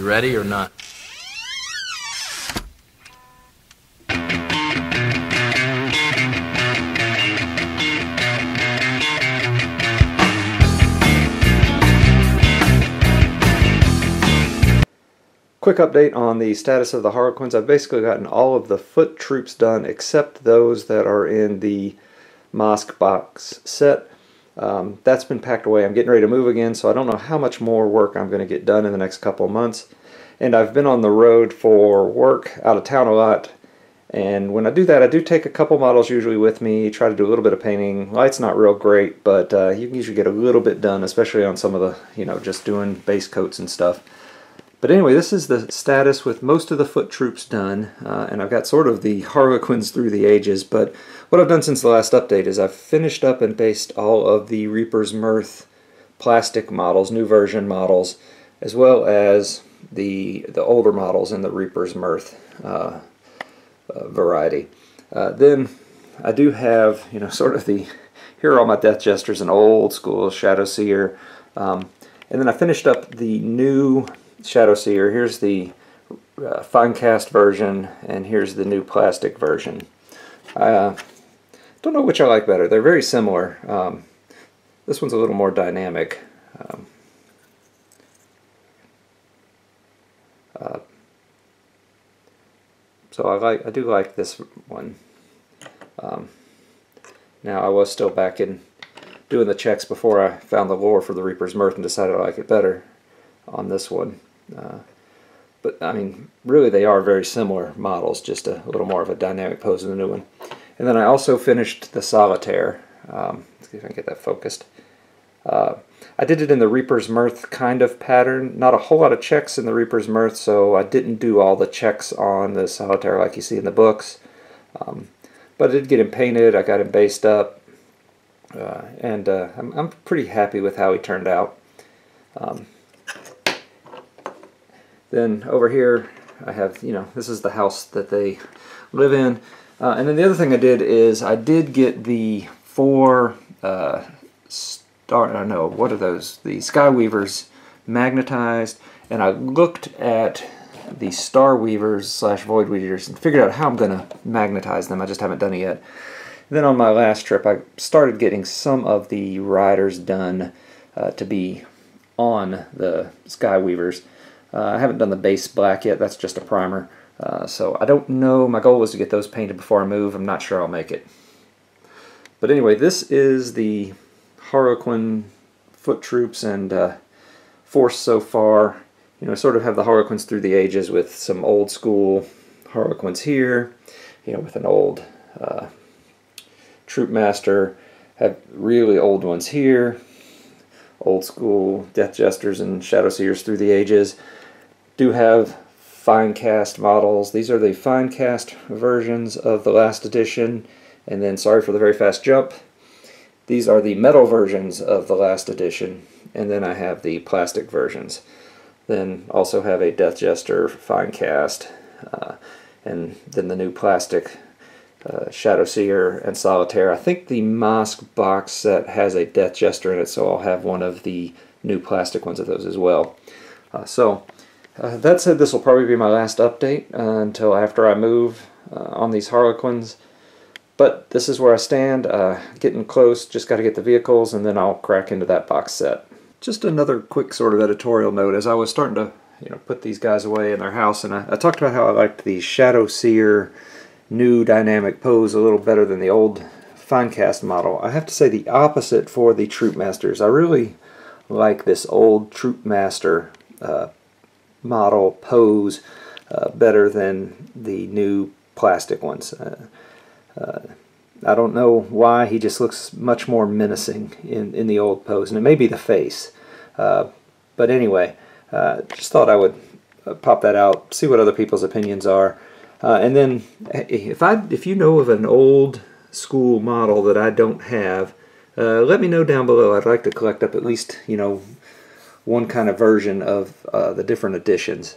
You ready or not? Quick update on the status of the Harlequins. I've basically gotten all of the foot troops done except those that are in the mosque box set. That's been packed away. I'm getting ready to move again, so I don't know how much more work I'm going to get done in the next couple of months. And I've been on the road for work, out of town a lot, and when I do that, I do take a couple models usually with me, try to do a little bit of painting. Light's not real great, but you can usually get a little bit done, especially on some of the, just doing base coats and stuff. But anyway, this is the status with most of the foot troops done, and I've got sort of the Harlequins through the ages, but what I've done since the last update is I've finished up and based all of the Reaper's Mirth plastic models, new version models, as well as the older models in the Reaper's Mirth variety. Then I do have, sort of here are all my Death Jesters, an old school Shadow Seer, and then I finished up the new Shadow Seer. Here's the fine cast version, and here's the new plastic version. I don't know which I like better. They're very similar. This one's a little more dynamic. So I do like this one. Now I was still back in doing the checks before I found the lore for the Reaper's Mirth and decided I like it better on this one. But I mean, really they are very similar models, just a little more of a dynamic pose in the new one. And then I also finished the Solitaire. Let's see if I can get that focused. I did it in the Reaper's Mirth kind of pattern. Not a whole lot of checks in the Reaper's Mirth, so I didn't do all the checks on the Solitaire like you see in the books. But I did get him painted, I got him based up, and I'm pretty happy with how he turned out. Then over here I have, this is the house that they live in. And then the other thing I did is I did get the four what are those? The Skyweavers magnetized, and I looked at the Star Weavers / Void Weavers and figured out how I'm going to magnetize them. I just haven't done it yet. Then on my last trip I started getting some of the riders done to be on the Skyweavers. I haven't done the base black yet, that's just a primer. So I don't know, my goal was to get those painted before I move. I'm not sure I'll make it. But anyway, this is the Harlequin foot troops and force so far. Sort of have the Harlequins through the ages with some old school Harlequins here, with an old Troop Master, have really old ones here, old school Death Jesters and Shadow Seers through the ages. Do have fine cast models. These are the fine cast versions of the last edition, and then, sorry for the very fast jump, these are the metal versions of the last edition, and then I have the plastic versions. Then also have a Death Jester fine cast, and then the new plastic Shadow Seer and Solitaire. I think the Mosque box set has a Death Jester in it, so I'll have one of the new plastic ones of those as well. That said, this will probably be my last update until after I move on these Harlequins. But this is where I stand, getting close, just got to get the vehicles, and then I'll crack into that box set. Just another quick sort of editorial note, as I was starting to put these guys away in their house, and I talked about how I liked the Shadow Seer new dynamic pose a little better than the old fine cast model. I have to say the opposite for the Troop Masters. I really like this old Troop Master model pose better than the new plastic ones. I don't know why, he just looks much more menacing in the old pose, and it may be the face. But anyway, just thought I would pop that out, see what other people's opinions are. And then if you know of an old school model that I don't have, let me know down below. I'd like to collect up at least, one kind of version of the different editions.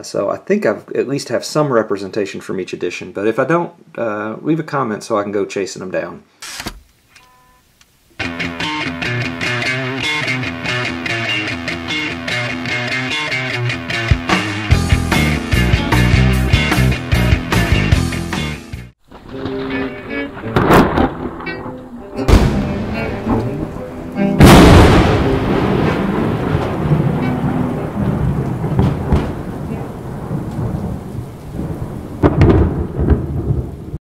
So I think I've at least have some representation from each edition, but if I don't, leave a comment so I can go chasing them down.